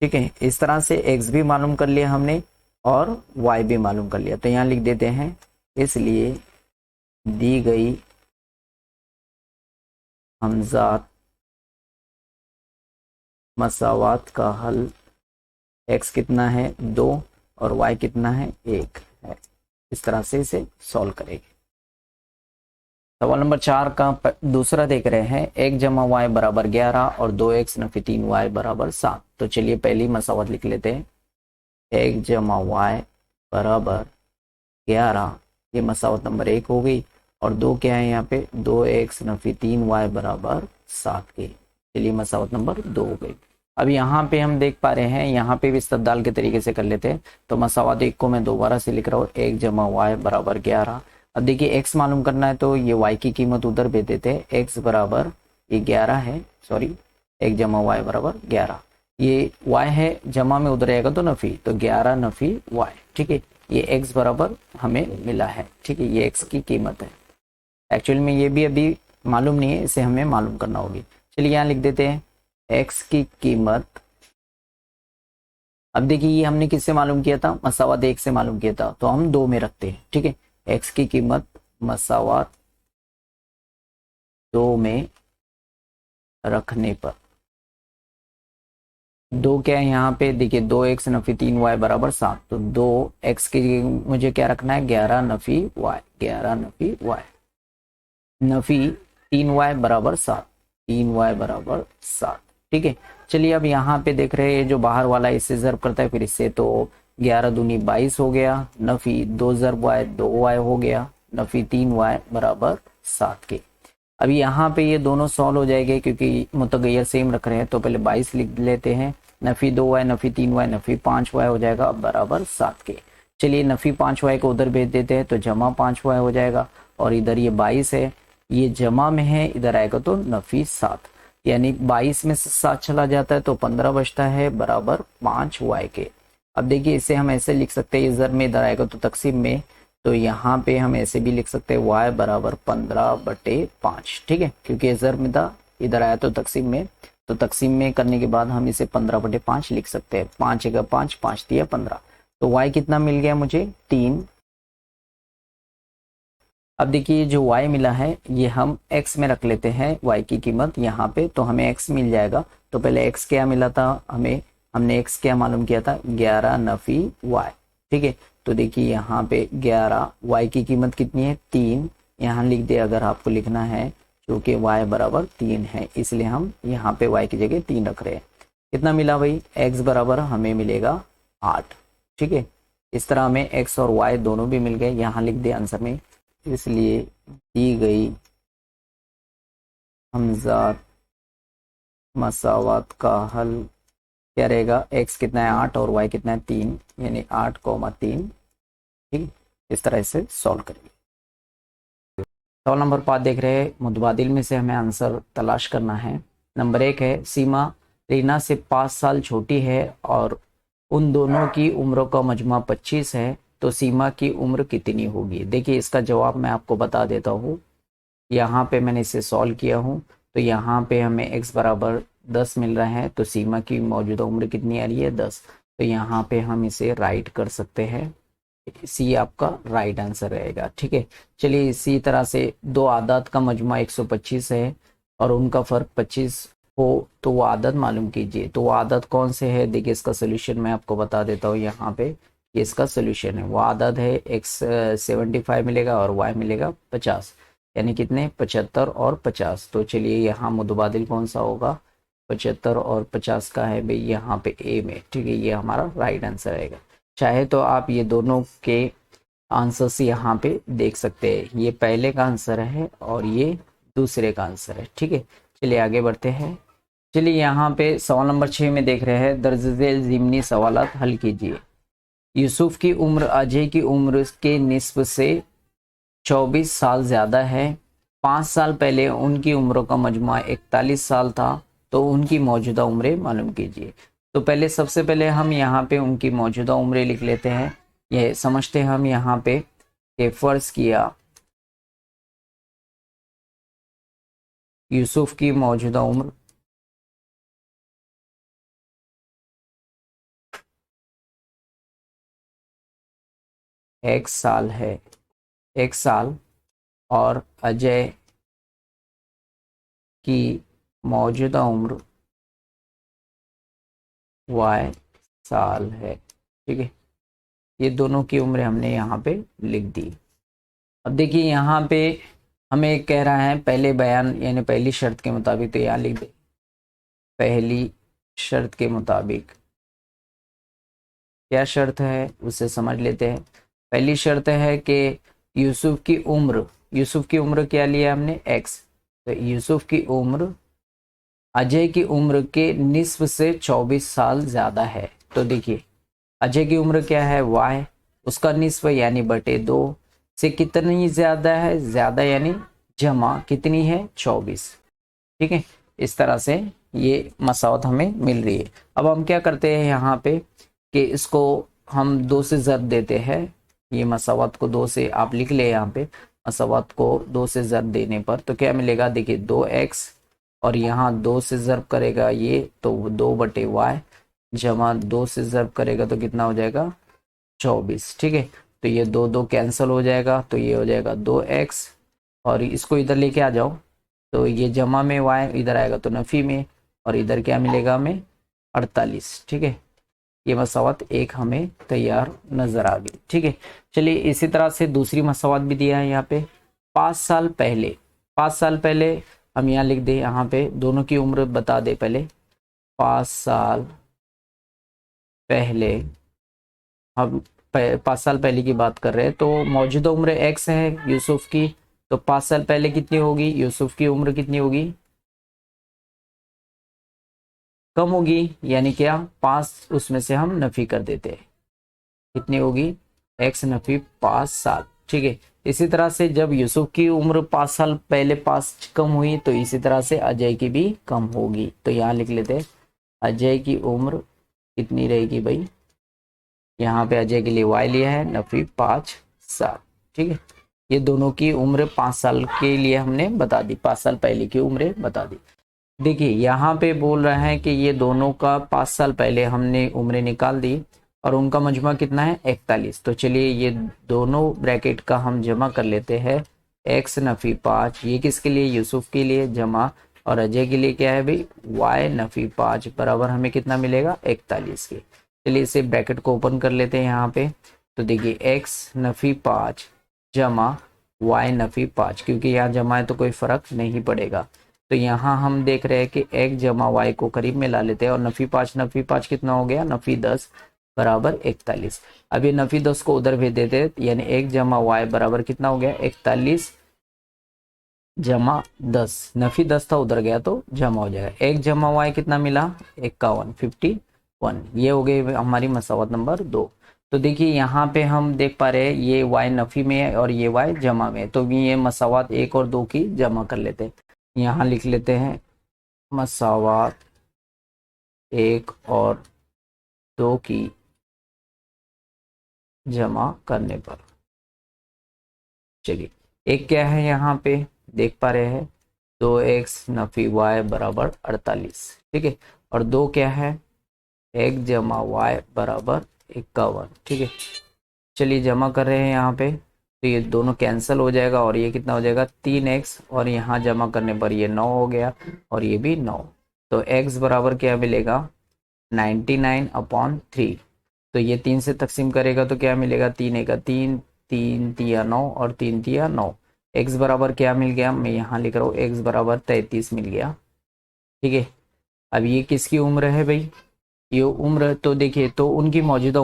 ठीक है, इस तरह से x भी मालूम कर लिया हमने और y भी मालूम कर लिया। तो यहाँ लिख देते हैं, इसलिए दी गई हमजात मसावात का हल x कितना है 2 और y कितना है 1 है। इस तरह से इसे सॉल्व करेंगे। सवाल नंबर 4 का दूसरा देख रहे हैं, 1 जमा y बराबर 11 और 2x नफी 3y बराबर 7। तो चलिए पहली मसावत लिख लेते हैं, 1 जमा y बराबर 11, ये मसावत नंबर 1 हो गई, और 2 क्या है यहाँ पे, 2x नफी 3y बराबर 7 के। चलिए मसावत नंबर 2 हो गई। अब यहाँ पे हम देख पा रहे हैं, यहाँ पे भी इस्तदलाल के तरीके से कर लेते हैं। तो मसावत 1 को मैं दोबारा से लिख रहा हूँ, 1 जमा y बराबर 11। अब देखिए x मालूम करना है तो ये y की कीमत उधर भेज देते हैं, x बराबर ये 11 है, सॉरी 1 जमा y बराबर 11, ये y है, जमा में उधर आएगा तो नफी, तो 11 नफी y। ठीक है, ये x बराबर हमें मिला है। ठीक है, ये x की कीमत है। एक्चुअल में ये भी अभी मालूम नहीं है, इसे हमें मालूम करना होगी। चलिए यहाँ लिख देते हैं x की कीमत। अब देखिए ये हमने किससे मालूम किया था, मसावत 1 से मालूम किया था, तो हम 2 में रखते हैं। ठीक है, x की कीमत मसावत 2 में रखने पर, 2 क्या है यहाँ पे, देखिए 2x नफी 3y बराबर 7, तो 2x की मुझे क्या रखना है, 11 Nafi y, 11 Nafi y Nafi 3y बराबर 7, 3y बराबर 7। ठीक है, चलिए अब यहाँ पे देख रहे हैं जो बाहर वाला इससे ज़र्ब करता है फिर इससे, तो 11 दूनी 22 हो गया, नफी 2 ज़र्ब y 2y हो गया, नफी 3y बराबर 7 के। अब यहाँ पे ये दोनों सॉल्व हो जाएंगे क्योंकि मुतगैर सेम रख रहे हैं, तो पहले 22 लिख लेते हैं, Nafi 2y Nafi 3y Nafi 5y हो जाएगा बराबर 7 के। चलिए नफी 5y को उधर भेज देते हैं, तो जमा 5y हो जाएगा, और इधर ये 22 है, ये जमा में है, इधर आएगा तो नफी 7, यानी 22 में से 7 चला जाता है तो 15 बचता है बराबर 5y के। अब देखिए इसे हम ऐसे लिख सकते हैं, इधर में इधर आएगा तो तकसीम में, तो यहाँ पे हम ऐसे भी लिख सकते हैं y बराबर 15/5। ठीक है, क्योंकि ज़र में था, इधर आया तो तकसीम में, तो तकसीम में करने के बाद हम इसे 15/5 लिख सकते हैं। 5 एक 5, 5 दिया 15, तो y कितना मिल गया मुझे 3। अब देखिए जो y मिला है ये हम x में रख लेते हैं, y की कीमत यहाँ पे, तो हमें x मिल जाएगा। तो पहले x क्या मिला था हमें, हमने x क्या मालूम किया था, 11 नफी y। ठीक है, तो देखिए यहाँ पे 11, y की कीमत कितनी है 3, यहाँ लिख दे अगर आपको लिखना है, क्योंकि y बराबर 3 है इसलिए हम यहाँ पे y की जगह 3 रख रहे हैं। कितना मिला भाई, x बराबर हमें मिलेगा 8। ठीक है, इस तरह हमें x और y दोनों भी मिल गए, यहाँ लिख दिया आंसर में। इसलिए दी गई हमजात मसावत का हल क्या रहेगा, x कितना है 8 और y कितना है 3, यानी 8,3। ठीक, इस तरह से सॉल्व करेंगे। सवाल नंबर 5 देख रहे हैं, मुतबादिल में से हमें आंसर तलाश करना है। नंबर 1 है, सीमा रीना से 5 साल छोटी है और उन दोनों की उम्र का मजमा 25 है, तो सीमा की उम्र कितनी होगी। देखिए इसका जवाब मैं आपको बता देता हूँ। यहाँ पे मैंने इसे सॉल्व किया हूँ, तो यहाँ पे हमें x बराबर 10 मिल रहा है, तो सीमा की मौजूदा उम्र कितनी आ रही है 10। तो यहाँ पे हम इसे राइट कर सकते हैं, सी आपका राइट आंसर रहेगा। ठीक है, चलिए इसी तरह से दो आदात का मजमा 125 है और उनका फ़र्क 25 हो, तो वो आदत मालूम कीजिए। तो वो आदत कौन से है, देखिए इसका सोल्यूशन मैं आपको बता देता हूँ। यहाँ पे ये इसका सोल्यूशन है, वो आदत है x 75 मिलेगा और y मिलेगा 50, यानी कितने 75 और 50। तो चलिए यहाँ मुतबादिल कौन सा होगा, 75 और 50 का है भाई यहाँ पे ए में। ठीक है, ये हमारा राइट आंसर रहेगा। चाहे तो आप ये दोनों के आंसर्स यहाँ पे देख सकते हैं, ये पहले का आंसर है और ये दूसरे का आंसर है। ठीक है, चलिए आगे बढ़ते हैं। चलिए यहाँ पे सवाल नंबर 6 में देख रहे हैं, दर्ज झेल ज़िमनी सवालात हल कीजिए। यूसुफ की उम्र अजय की उम्र के निस्फ से 24 साल ज़्यादा है। 5 साल पहले उनकी उम्र का मजमा 41 साल था, तो उनकी मौजूदा उम्रें मालूम कीजिए। तो पहले सबसे पहले हम यहाँ पे उनकी मौजूदा उम्रें लिख लेते हैं। ये समझते हैं हम यहाँ पे कि फ़र्ज़ किया यूसुफ की मौजूदा उम्र एक साल है, 1 साल, और अजय की मौजूदा उम्र y साल है। ठीक है, ये दोनों की उम्र हमने यहाँ पे लिख दी। अब देखिए यहाँ पे हमें कह रहा है पहले बयान यानी पहली शर्त के मुताबिक, तो यहाँ लिख दे पहली शर्त के मुताबिक। क्या शर्त है उसे समझ लेते हैं। पहली शर्त है कि यूसुफ की उम्र क्या लिया हमने x, तो यूसुफ की उम्र अजय की उम्र के निस्फ से 24 साल ज़्यादा है। तो देखिए अजय की उम्र क्या है y, उसका निस्फ यानी बटे 2 से कितनी ज़्यादा है, ज़्यादा यानी जमा कितनी है 24। ठीक है, इस तरह से ये मसावत हमें मिल रही है। अब हम क्या करते हैं यहाँ पे कि इसको हम 2 से ज़रब देते हैं। ये मसावत को 2 से आप लिख ले, यहाँ पे मसावत को 2 से ज़रब देने पर तो क्या मिलेगा, देखिए 2x और यहाँ 2 से ज़रब करेगा ये तो 2/y, जमा 2 से ज़रब करेगा तो कितना हो जाएगा 24। ठीक है, तो ये 2 कैंसिल हो जाएगा, तो ये हो जाएगा 2x और इसको इधर लेके आ जाओ, तो ये जमा में y इधर आएगा तो नफ़ी में, और इधर क्या मिलेगा हमें 48। ठीक है, ये मसावत एक हमें तैयार नज़र आ गई। ठीक है, चलिए इसी तरह से दूसरी मसावत भी दिया है यहाँ पे 5 साल पहले। 5 साल पहले हम यहाँ लिख दे, यहाँ पे दोनों की उम्र बता दे पहले। 5 साल पहले हम 5 साल पहले की बात कर रहे हैं, तो मौजूदा उम्र x है यूसुफ की, तो 5 साल पहले कितनी होगी, यूसुफ की उम्र कितनी होगी, कम होगी, यानी क्या 5 उसमें से हम नफ़ी कर देते हैं, कितनी होगी x नफ़ी 5 साल। ठीक है, इसी तरह से जब यूसुफ की उम्र 5 साल पहले 5 कम हुई, तो इसी तरह से अजय की भी कम होगी। तो यहाँ लिख लेते हैं अजय की उम्र कितनी रहेगी भाई, यहाँ पे अजय के लिए y लिया है नफ़ी 5 साल। ठीक है, ये दोनों की उम्र 5 साल के लिए हमने बता दी, 5 साल पहले की उम्र बता दी। देखिए यहाँ पे बोल रहा है कि ये दोनों का 5 साल पहले हमने उम्रें निकाल दी और उनका मजमा कितना है 41। तो चलिए ये दोनों ब्रैकेट का हम जमा कर लेते हैं, x नफ़ी 5 ये किसके लिए, यूसुफ के लिए, जमा और अजय के लिए क्या है भाई y नफ़ी 5 बराबर हमें कितना मिलेगा 41 के। चलिए इसे ब्रैकेट को ओपन कर लेते हैं यहाँ पे, तो देखिए x नफ़ी 5 जमा y नफ़ी 5, क्योंकि यहाँ जमा है तो कोई फ़र्क नहीं पड़ेगा। तो यहाँ हम देख रहे हैं कि x जमा y को करीब में ला लेते हैं और नफ़ी 5 कितना हो गया नफ़ी 10, बराबर 41। अब ये नफी 10 को उधर भेज देते, यानी 1 जमा वाई बराबर कितना हो गया 41 जमा 10, नफी 10 था उधर गया तो जमा हो जाएगा। 1 जमा वाई कितना मिला 51, 51। ये हो गई हमारी मसावत नंबर 2। तो देखिए यहाँ पे हम देख पा रहे हैं ये y नफी में है और ये y जमा में है, तो ये मसावत 1 और 2 की जमा कर लेते हैं। यहाँ लिख लेते हैं मसावत 1 और 2 की जमा करने पर। चलिए, एक क्या है यहाँ पे देख पा रहे हैं 2x नफी y बराबर 48, ठीक है। और 2 क्या है 1 जमा y बराबर 51, ठीक है। चलिए जमा कर रहे हैं यहाँ पे, तो ये दोनों कैंसिल हो जाएगा और ये कितना हो जाएगा 3x, और यहाँ जमा करने पर ये 9 हो गया और ये भी 9। तो x बराबर क्या मिलेगा 99/3। तो ये 3 से तकसीम करेगा तो क्या मिलेगा 3 एक 3, 3 तिया 9 और 3 तिया 9। x बराबर क्या मिल गया, मैं यहाँ लिख रहा हूँ x बराबर 33 मिल गया, ठीक है। अब ये किसकी उम्र है भाई, ये उम्र तो देखिए, तो उनकी मौजूदा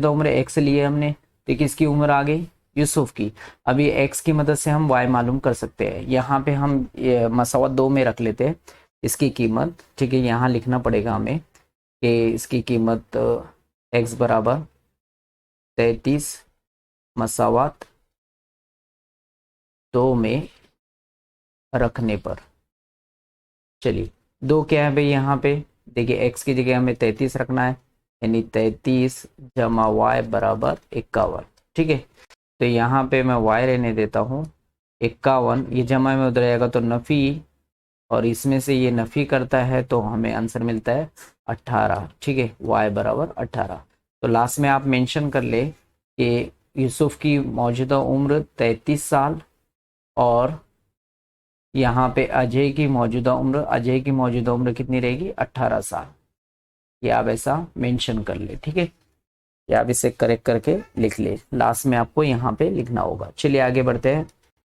उम्र x लिए हमने, तो किसकी उम्र आ गई यूसुफ की। अब ये x की मदद से हम y मालूम कर सकते हैं। यहाँ पे हम मसावत 2 में रख लेते हैं इसकी कीमत, ठीक है। यहाँ लिखना पड़ेगा हमें कि इसकी कीमत x बराबर 33 मसावत 2 में रखने पर। चलिए 2 क्या है भाई यहाँ पे, देखिए x की जगह हमें 33 रखना है, यानी 33 जमा y बराबर 51, ठीक है। तो यहाँ पे मैं y रहने देता हूँ 51, ये जमा में उधर आएगा तो नफ़ी, और इसमें से ये नफ़ी करता है तो हमें आंसर मिलता है 18, ठीक है। y बराबर 18। तो लास्ट में आप मेंशन कर ले कि यूसुफ की मौजूदा उम्र 33 साल और यहाँ पे अजय की मौजूदा उम्र कितनी रहेगी 18 साल। ये आप ऐसा मेंशन कर ले, ठीक है। या आप इसे करेक्ट करके लिख ले, लास्ट में आपको यहाँ पे लिखना होगा। चलिए आगे बढ़ते हैं।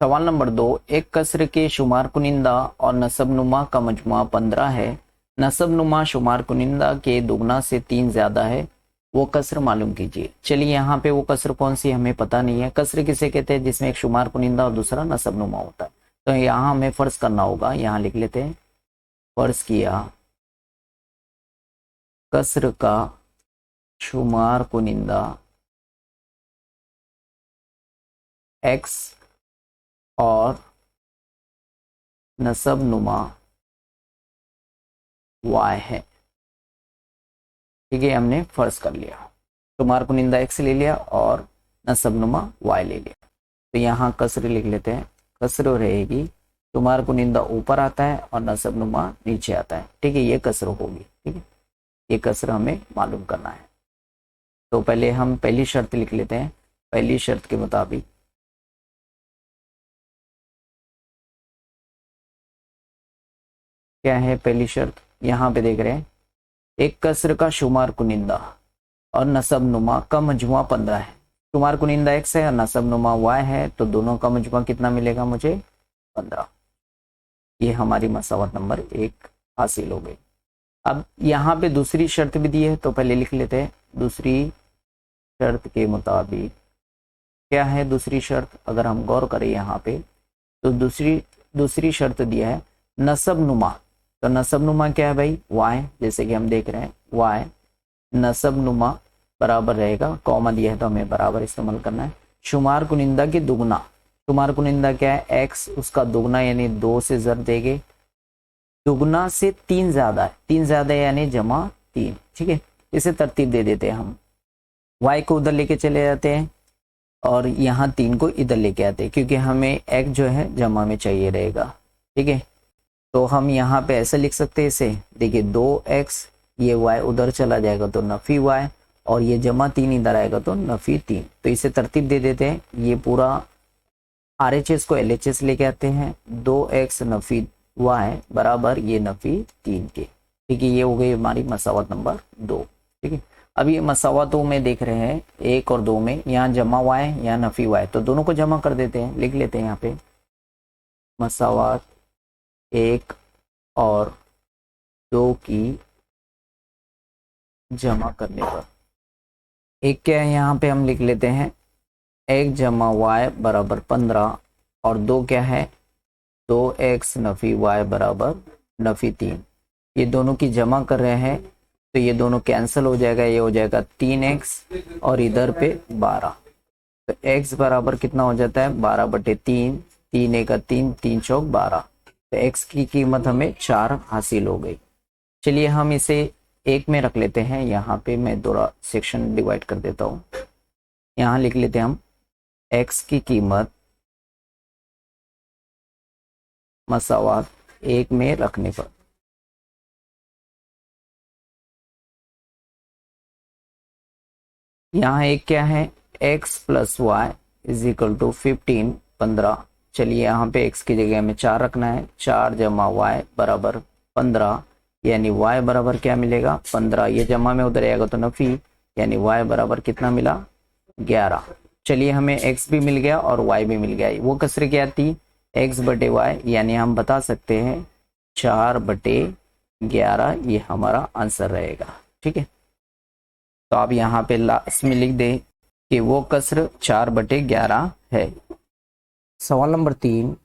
सवाल नंबर 2, एक कसर के शुमार कुनिंदा और नसबनुमा का मजमुआ 15 है, नसबनुमा शुमार कुनिंदा के दुगना से 3 ज्यादा है, वो कसर मालूम कीजिए। चलिए यहाँ पे वो कसर कौन सी हमें पता नहीं है। कसर किसे कहते हैं, जिसमें एक शुमार कुनिंदा और दूसरा नसबनुमा होता है। तो यहाँ हमें फर्ज करना होगा, यहाँ लिख लेते हैं फर्ज किया कसर का शुमार कुनिंदा x और नसब नुमा y है, ठीक है। हमने फर्ज कर लिया, शुमार कुनिंदा x ले लिया और नसब नुमा y ले लिया। तो यहाँ कसर लिख लेते हैं, कसर रहेगी शुमार कुनिंदा ऊपर आता है और नसब नुमा नीचे आता है, ठीक है। ये कसर होगी, ठीक है। ये कसर हमें मालूम करना है। तो पहले हम पहली शर्त लिख लेते हैं। पहली शर्त के मुताबिक क्या है पहली शर्त, यहाँ पे देख रहे हैं एक कसर का शुमार कुनिंदा और नसब नुमा का मजमुआ 15 है। शुमार कुनिंदा x है और नसब नुमा y है, तो दोनों का मजमुआ कितना मिलेगा मुझे 15। ये हमारी मसावत नंबर 1 हासिल हो गई। अब यहाँ पे दूसरी शर्त भी दी है, तो पहले लिख लेते हैं दूसरी शर्त के मुताबिक क्या है। दूसरी शर्त अगर हम गौर करें यहाँ पे, तो दूसरी शर्त दिया है नसब नुमा। तो नसब नुमा क्या है भाई y, जैसे कि हम देख रहे हैं y नसब नुमा बराबर रहेगा, कॉमा दिया है तो हमें बराबर इस्तेमाल करना है शुमार कुनिंदा की दुगना। शुमार कुनिंदा क्या है x, उसका दुगना यानी 2 से जर देंगे, दुगना से 3 ज्यादा है, 3 ज्यादा है यानी जमा 3, ठीक है। इसे तरतीब दे देते हैं हम, y को उधर लेके चले जाते हैं और यहाँ 3 को इधर लेके आते हैं, क्योंकि हमें x जो है जमा में चाहिए रहेगा, ठीक है। तो हम यहाँ पे ऐसे लिख सकते हैं इसे, देखिए 2x, ये y उधर चला जाएगा तो नफी y, और ये जमा 3 इधर आएगा तो नफी 3। तो इसे तरतीब दे देते हैं, ये पूरा RHS को LHS लेके आते हैं, 2x नफी y बराबर ये नफी 3 के, ठीक है। ये हो गई हमारी मसावत नंबर 2, ठीक है। अब ये मसावतों में देख रहे हैं 1 और 2 में, यहाँ जमा y यहाँ नफी y, तो दोनों को जमा कर देते हैं, लिख लेते हैं यहाँ पे मसावत 1 और 2 की जमा करने पर। एक क्या है यहाँ पे हम लिख लेते हैं x जमा वाई बराबर 15 और दो क्या है 2x नफी y बराबर नफी 3। ये दोनों की जमा कर रहे हैं तो ये दोनों कैंसिल हो जाएगा, ये हो जाएगा 3x और इधर पे 12। तो x बराबर कितना हो जाता है 12/3, 3 एक 3, 3 चौक 12। तो x की कीमत हमें 4 हासिल हो गई। चलिए हम इसे एक में रख लेते हैं। यहाँ पे मैं थोड़ा सेक्शन डिवाइड कर देता हूँ। यहाँ लिख लेते हैं हम x की कीमत मसावात एक में रखने पर। यहाँ एक क्या है x plus y is equal to 15 15। चलिए यहाँ पे x की जगह हमें 4 रखना है। 4 जमा y बराबर 15, यानी y बराबर क्या मिलेगा 15। ये जमा में उधर आएगा तो नफी, यानी y बराबर कितना मिला 11। चलिए हमें x भी मिल गया और y भी मिल गया। वो कसर क्या थी x/y, यानी हम बता सकते हैं 4/11 ये हमारा आंसर रहेगा। ठीक है, तो आप यहाँ पे लास्ट में लिख दें कि वो कसर 4/11 है। सवाल नंबर 3,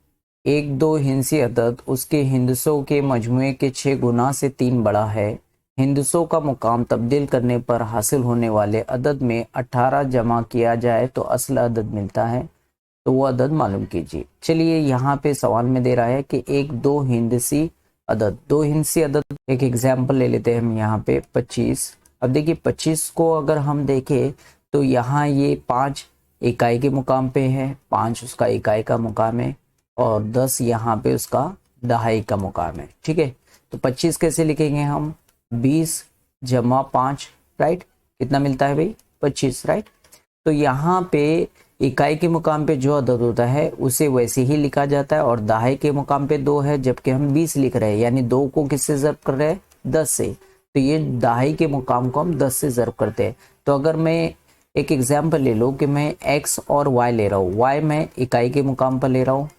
एक दो हिंसी अदद उसके हिंदसों के मजमुए के 6 गुना से 3 बड़ा है। हिंदसों का मुकाम तब्दील करने पर हासिल होने वाले अदद में 18 जमा किया जाए तो असल अदद मिलता है, तो वो अदद मालूम कीजिए। चलिए यहाँ पे सवाल में दे रहा है कि एक दो हिंदसी अदद, दो हिंसी अदद। एक एग्जाम्पल ले लेते हैं हम यहाँ पे 25। अब देखिए 25 को अगर हम देखें तो यहाँ ये 5 इकाई के मुकाम पे है, 5 उसका इकाई का मुकाम है और 10 यहाँ पे उसका दहाई का मुकाम है। ठीक है, तो 25 कैसे लिखेंगे हम 20 जमा 5, राइट, कितना मिलता है भाई 25, राइट। तो यहाँ पे इकाई के मुकाम पे जो अदद होता है उसे वैसे ही लिखा जाता है और दहाई के मुकाम पे 2 है, जबकि हम 20 लिख रहे हैं, यानी 2 को किससे ज़र्ब कर रहे हैं 10 से, तो ये दहाई के मुकाम को हम 10 से ज़र्ब करते हैं। तो अगर मैं एक एग्जाम्पल ले लो कि मैं x और y ले रहा हूँ, y मैं इकाई के मुकाम पर ले रहा हूँ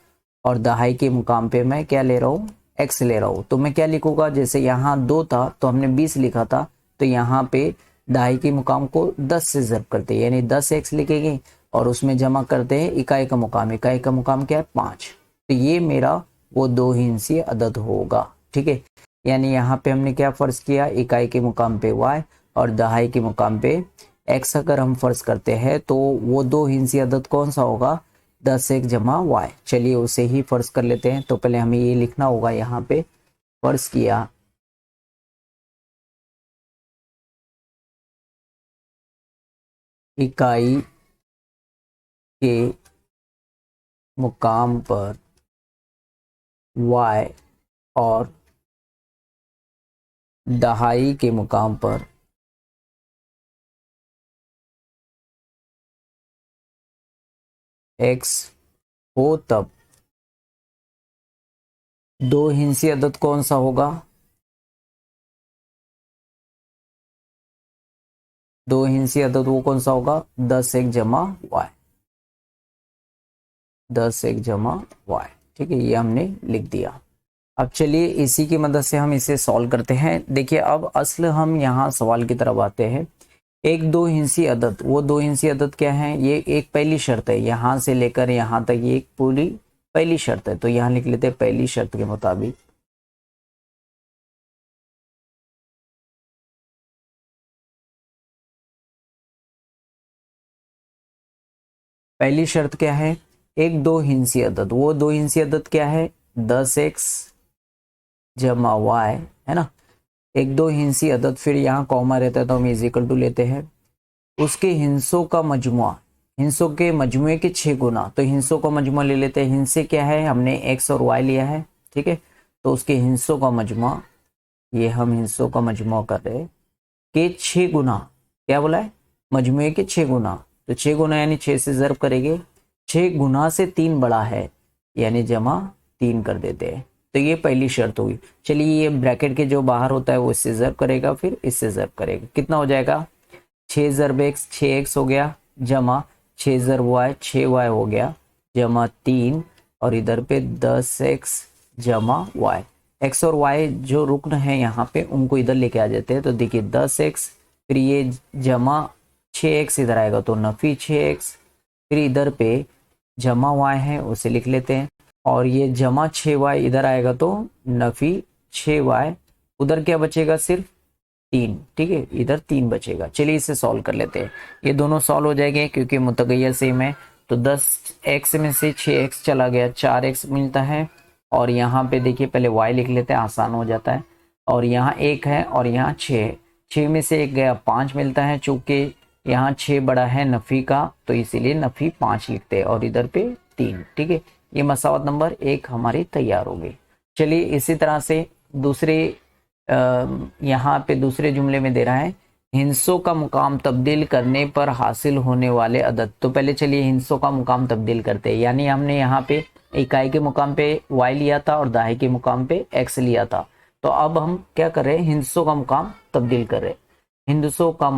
और दहाई के मुकाम पे मैं क्या ले रहा हूँ x ले रहा हूँ, तो मैं क्या लिखूंगा, जैसे यहाँ 2 था तो हमने 20 लिखा था, तो यहाँ पे दहाई के मुकाम को 10 से ज़र्ब करते हैं, यानी 10x लिखेंगे और उसमें जमा करते हैं इकाई का मुकाम। इकाई का मुकाम क्या है 5, तो ये मेरा वो दो हिंसी अदद होगा। ठीक है, यानी यहाँ पे हमने क्या फर्ज किया, इकाई के मुकाम पे y और दहाई के मुकाम पे x अगर हम फर्ज करते हैं तो वो दो हिंसी अदद कौन सा होगा 10x जमा y। चलिए उसे ही फर्ज कर लेते हैं। तो पहले हमें ये लिखना होगा, यहाँ पे फर्ज किया इकाई के मुकाम पर y और दहाई के मुकाम पर x हो, तब दो हिंसी अदद कौन सा होगा, दो हिंसी अदद वो कौन सा होगा 10x जमा y, 10x जमा y। ठीक है, ये हमने लिख दिया। अब चलिए इसी की मदद से हम इसे सॉल्व करते हैं। देखिए अब असल हम यहाँ सवाल की तरफ आते हैं। एक दो हिंसी अदद, वो दो हिंसी अदद क्या है, ये एक पहली शर्त है, यहाँ से लेकर यहाँ तक ये एक पूरी पहली शर्त है, तो यहाँ लिख लेते हैं पहली शर्त के मुताबिक पहली शर्त क्या है, एक दो हिंसी अदद, वो दो हिंसी अदद क्या है 10x जमा y, है ना। एक दो हिंसी अदद, फिर यहाँ कॉमा रहता है तो हम इज इक्वल टू लेते हैं उसके हिंसों का मजमुआ, हिंसों के मजमुए के 6 गुना। तो हिंसों का मजमुआ ले लेते हैं। हिंसे क्या है, हमने x और y लिया है, ठीक है, तो उसके हिंसों का मजमुआ, ये हम हिंसों का मजमुआ कर रहे हैं के 6 गुना, क्या बोला है मजमुए के 6 गुना, तो 6 गुना यानी 6 से ज़र्ब करेंगे, 6 गुना से 3 बड़ा है यानी जमा 3 कर देते हैं। तो ये पहली शर्त हुई। चलिए ये ब्रैकेट के जो बाहर होता है वो इससे ज़र्ब करेगा, फिर इससे ज़र्ब करेगा, कितना हो जाएगा 6 ज़र्ब x 6x हो गया, जमा 6 ज़र्ब y 6y हो गया, जमा 3 और इधर पे 10x जमा y। x और y जो रुकन है यहाँ पे उनको इधर लेके आ जाते हैं, तो देखिए 10x फिर ये जमा 6x इधर आएगा तो नफी 6x, फिर इधर पे जमा y है उसे लिख लेते हैं, और ये जमा 6y इधर आएगा तो नफी 6y, उधर क्या बचेगा सिर्फ 3, ठीक है, इधर 3 बचेगा। चलिए इसे सॉल्व कर लेते हैं, ये दोनों सॉल्व हो जाएंगे क्योंकि मुतगैयर सेम है। तो 10x में से 6x चला गया, 4x मिलता है, और यहाँ पे देखिए पहले y लिख लेते हैं, आसान हो जाता है, और यहाँ 1 है और यहाँ 6, 6 में से 1 गया 5 मिलता है, चूंकि यहाँ 6 बड़ा है नफ़ी का तो इसीलिए नफ़ी 5 लिखते हैं, और इधर पे 3, ठीक है। ये मसावत नंबर 1 हमारी तैयार हो गई। चलिए इसी तरह से दूसरे यहाँ पे दूसरे जुमले में दे रहा है हिंसों का मुकाम तब्दील करने पर हासिल होने वाले अदद। तो पहले चलिए हिंसों का मुकाम तब्दील करते हैं, यानी हमने यहाँ पे इकाई के मुकाम पे y लिया था और दहाई के मुकाम पे x लिया था। तो अब हम क्या कर रहे हैं, हिंसों का मुकाम तब्दील कर रहे हैं। हिंसों का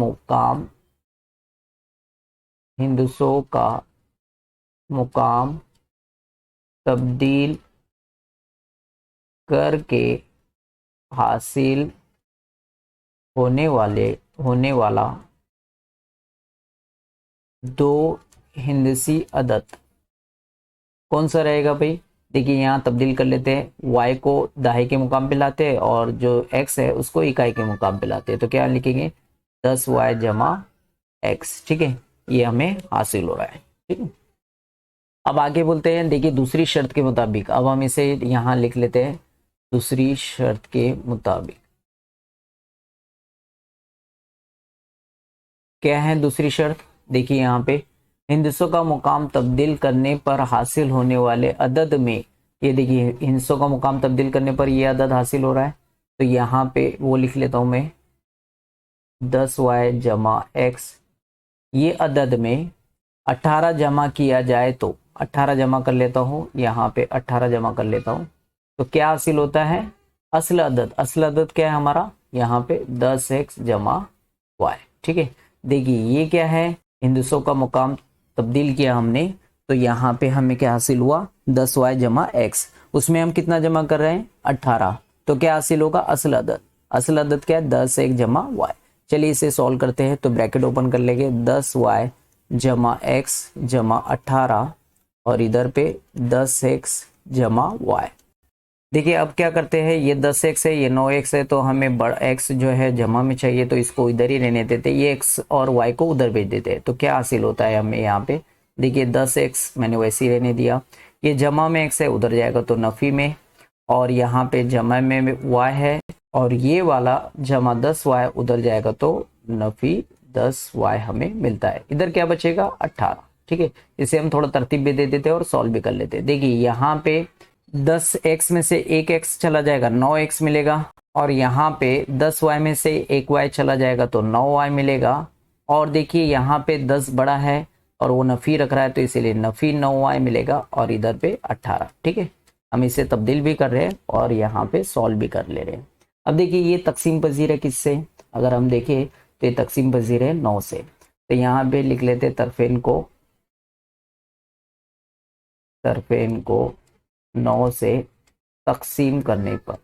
मुकाम तब्दील करके हासिल होने वाला 2 हिंदसी अदद कौन सा रहेगा भाई। देखिए यहाँ तब्दील कर लेते हैं, y को दहाई के मुकाम पे लाते हैं और जो x है उसको इकाई के मुकाम पे लाते हैं। तो क्या लिखेंगे 10y जमा x, ठीक है, ये हमें हासिल हो रहा है, ठीक है। अब आगे बोलते हैं, देखिए दूसरी शर्त के मुताबिक, अब हम इसे यहाँ लिख लेते हैं, दूसरी शर्त के मुताबिक क्या है दूसरी शर्त। देखिए यहाँ पे हिंसों का मुकाम तब्दील करने पर हासिल होने वाले अदद में, ये देखिए हिंसों का मुकाम तब्दील करने पर ये अदद हासिल हो रहा है, तो यहाँ पे वो लिख लेता हूँ मैं 10y जमा x। ये अदद में 18 जमा किया जाए तो 18 जमा कर लेता हूँ, यहाँ पे 18 जमा कर लेता हूँ, तो क्या हासिल होता है असल अदद। असल अदद क्या है हमारा, यहाँ पे 10x जमा y, ठीक है। देखिए ये क्या है, हिंसों का मुकाम तब्दील किया हमने, तो यहाँ पे हमें क्या हासिल हुआ 10y जमा x, उसमें हम कितना जमा कर रहे हैं 18, तो क्या हासिल होगा असल अदद। असल अदद क्या है 10x जमा y। चलिए इसे सॉल्व करते हैं, तो ब्रैकेट ओपन कर लेंगे 10y जमा x जमा 18 और इधर पे 10x जमा y। देखिए अब क्या करते हैं, ये 10x है ये 9x है, तो हमें बड़ा x जो है जमा में चाहिए, तो इसको इधर ही रहने देते, ये x और y को उधर भेज देते हैं। तो क्या हासिल होता है हमें यहाँ पे, देखिए 10x मैंने वैसे ही रहने दिया, ये जमा में x है उधर जाएगा तो नफ़ी में, और यहाँ पे जमा में y है, और ये वाला जमा 10y उधर जाएगा तो नफ़ी 10y हमें मिलता है। इधर क्या बचेगा 18, ठीक है। इसे हम थोड़ा तरतीब भी दे देते हैं और सॉल्व भी कर लेते हैं। देखिए यहाँ पे 10x में से 1x चला जाएगा 9x मिलेगा, और यहाँ पे 10y में से 1y चला जाएगा तो 9y मिलेगा, और देखिए यहाँ पे 10 बड़ा है और वो नफ़ी रख रहा है तो इसीलिए नफ़ी 9y मिलेगा, और इधर पे 18, ठीक है। हम इसे तब्दील भी कर रहे हैं और यहाँ पे सॉल्व भी कर ले रहे हैं। अब देखिए ये तकसीम पजीर है किससे, अगर हम देखें तो ये तकसीम पजीर है 9 से, तो यहाँ पे लिख लेते तरफेन को 9 से तकसीम करने पर,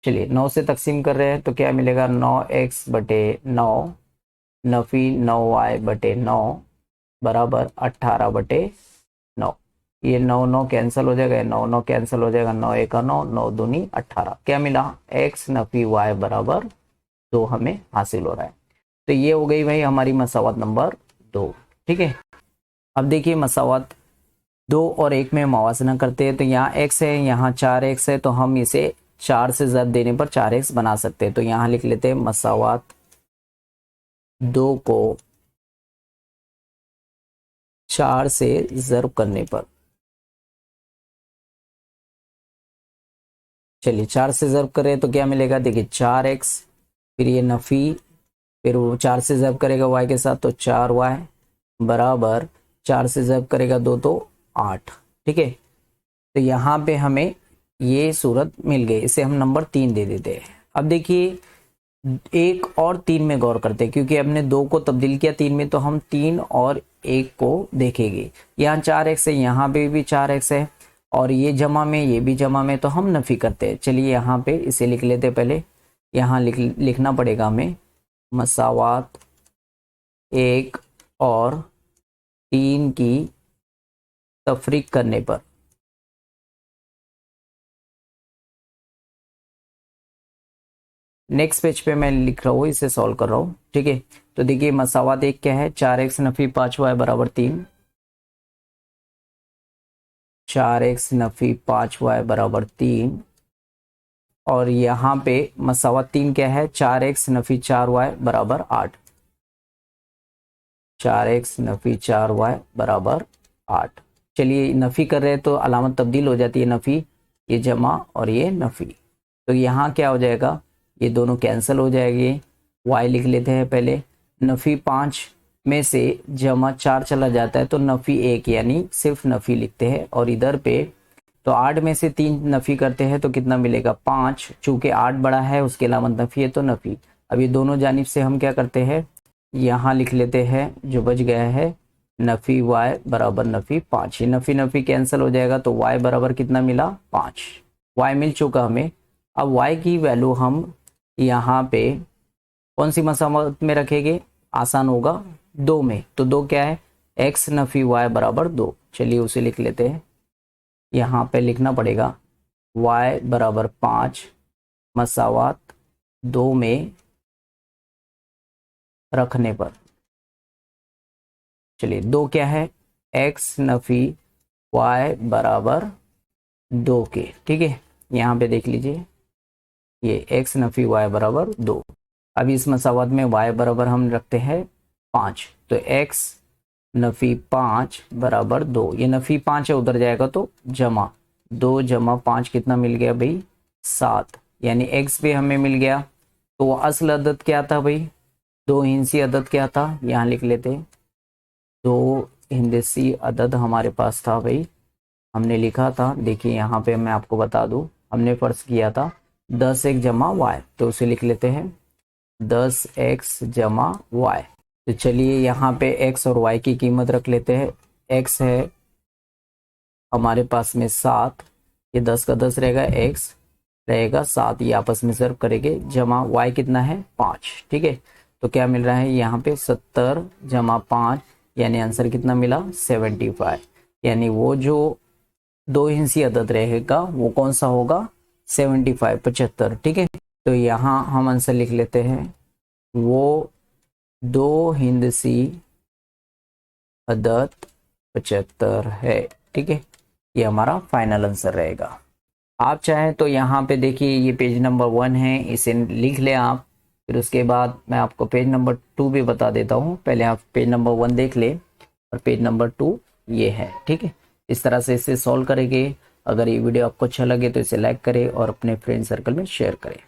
चलिए 9 से तकसीम कर रहे हैं तो क्या मिलेगा 9x बटे 9 नफ़ी 9y बटे 9 बराबर 18 बटे 9। ये 9 कैंसिल हो जाएगा, 9 कैंसिल हो जाएगा, 9 1 9, 9 दूनी 18, क्या मिला x नफ़ी y बराबर 2 हमें हासिल हो रहा है। तो ये हो गई भाई हमारी मसावत नंबर 2, ठीक है। अब देखिए मसावत 2 और 1 में मवाजना करते हैं, तो यहाँ x है यहाँ 4x है, तो हम इसे 4 से ज़रब देने पर 4x बना सकते हैं। तो यहाँ लिख लेते हैं मसावत 2 को 4 से ज़रब करने पर, चलिए 4 से ज़रब करें तो क्या मिलेगा, देखिए 4x, फिर ये नफ़ी, फिर वो 4 से ज़रब करेगा y के साथ तो 4y बराबर 4 से ज़रब करेगा 2 तो 8, ठीक है। तो यहाँ पे हमें ये सूरत मिल गई, इसे हम नंबर 3 दे देते हैं। अब देखिए 1 और 3 में गौर करते हैं, क्योंकि हमने 2 को तब्दील किया 3 में, तो हम 3 और 1 को देखेंगे। यहाँ 4x है यहाँ पे भी 4x है, और ये जमा में ये भी जमा में, तो हम नफ़ी करते हैं। चलिए यहाँ पे इसे लिख लेते हैं, पहले यहाँ लिखना पड़ेगा हमें मसावात 1 और 3 की तफरीक करने पर। नेक्स्ट पेज पे मैं लिख रहा हूँ, इसे सॉल्व कर रहा हूँ, ठीक है। तो देखिए मसावात 1 क्या है, 4x नफी 5y बराबर 3, 4x नफी 5y बराबर 3। और यहाँ पे मसावत 3 क्या है, 4x नफी 4y बराबर 8, 4x नफी 4y बराबर 8। चलिए नफी कर रहे हैं तो अलामत तब्दील हो जाती है, नफी ये जमा और ये नफी। तो यहाँ क्या हो जाएगा, ये दोनों कैंसिल हो जाएंगे। y लिख लेते हैं पहले, नफी 5 में से जमा 4 चला जाता है तो नफी 1 यानी सिर्फ नफी लिखते हैं। और इधर पे तो 8 में से 3 नफी करते हैं तो कितना मिलेगा 5, चूंकि 8 बड़ा है उसके अलावा नफी है तो नफी। अब ये दोनों जानिब से हम क्या करते हैं, यहाँ लिख लेते हैं जो बच गया है नफी y बराबर नफी 5। ये नफी नफी कैंसिल हो जाएगा तो y बराबर कितना मिला 5, y मिल चुका हमें। अब y की वैल्यू हम यहाँ पे कौन सी मसावत में रखेंगे, आसान होगा 2 में। तो 2 क्या है, x नफी y बराबर 2। चलिए उसे लिख लेते हैं, यहाँ पे लिखना पड़ेगा y बराबर 5 मसावात 2 में रखने पर। चलिए 2 क्या है, x नफी y बराबर 2 के, ठीक है। यहाँ पे देख लीजिए ये x नफी y बराबर 2। अब इस मसावत में y बराबर हम रखते हैं 5, तो x नफी 5 बराबर 2। ये नफी 5 है उधर जाएगा तो जमा 2 जमा 5 कितना मिल गया भाई 7, यानी x भी हमें मिल गया। तो असल अदद क्या था भाई, 2 हिंसी अदद क्या था, यहाँ लिख लेते 2 हिंदसी अदद हमारे पास था भाई, हमने लिखा था। देखिए यहाँ पे मैं आपको बता दूं, हमने फर्ज किया था 10x जमा y, तो उसे लिख लेते हैं 10x जमा y। तो चलिए यहाँ पे x और y की कीमत रख लेते हैं। x है हमारे पास में 7, ये 10 का 10 रहेगा, x रहेगा 7, ये आपस में सर्व करेंगे, जमा y कितना है 5, ठीक है। तो क्या मिल रहा है यहाँ पे 70 जमा 5, यानी आंसर कितना मिला 75। यानी वो जो 2 हिंसी अदद रहेगा वो कौन सा होगा 75, 75, ठीक है। तो यहाँ हम आंसर लिख लेते हैं वो 2 हिंदसी अदद 75 है, ठीक है। ये हमारा फाइनल आंसर रहेगा। आप चाहें तो यहाँ पे देखिए ये पेज नंबर 1 है, इसे लिख लें आप। फिर उसके बाद मैं आपको पेज नंबर 2 भी बता देता हूँ, पहले आप पेज नंबर 1 देख लें और पेज नंबर 2 ये है, ठीक है। इस तरह से इसे सॉल्व करेंगे। अगर ये वीडियो आपको अच्छा लगे तो इसे लाइक करें और अपने फ्रेंड सर्कल में शेयर करें।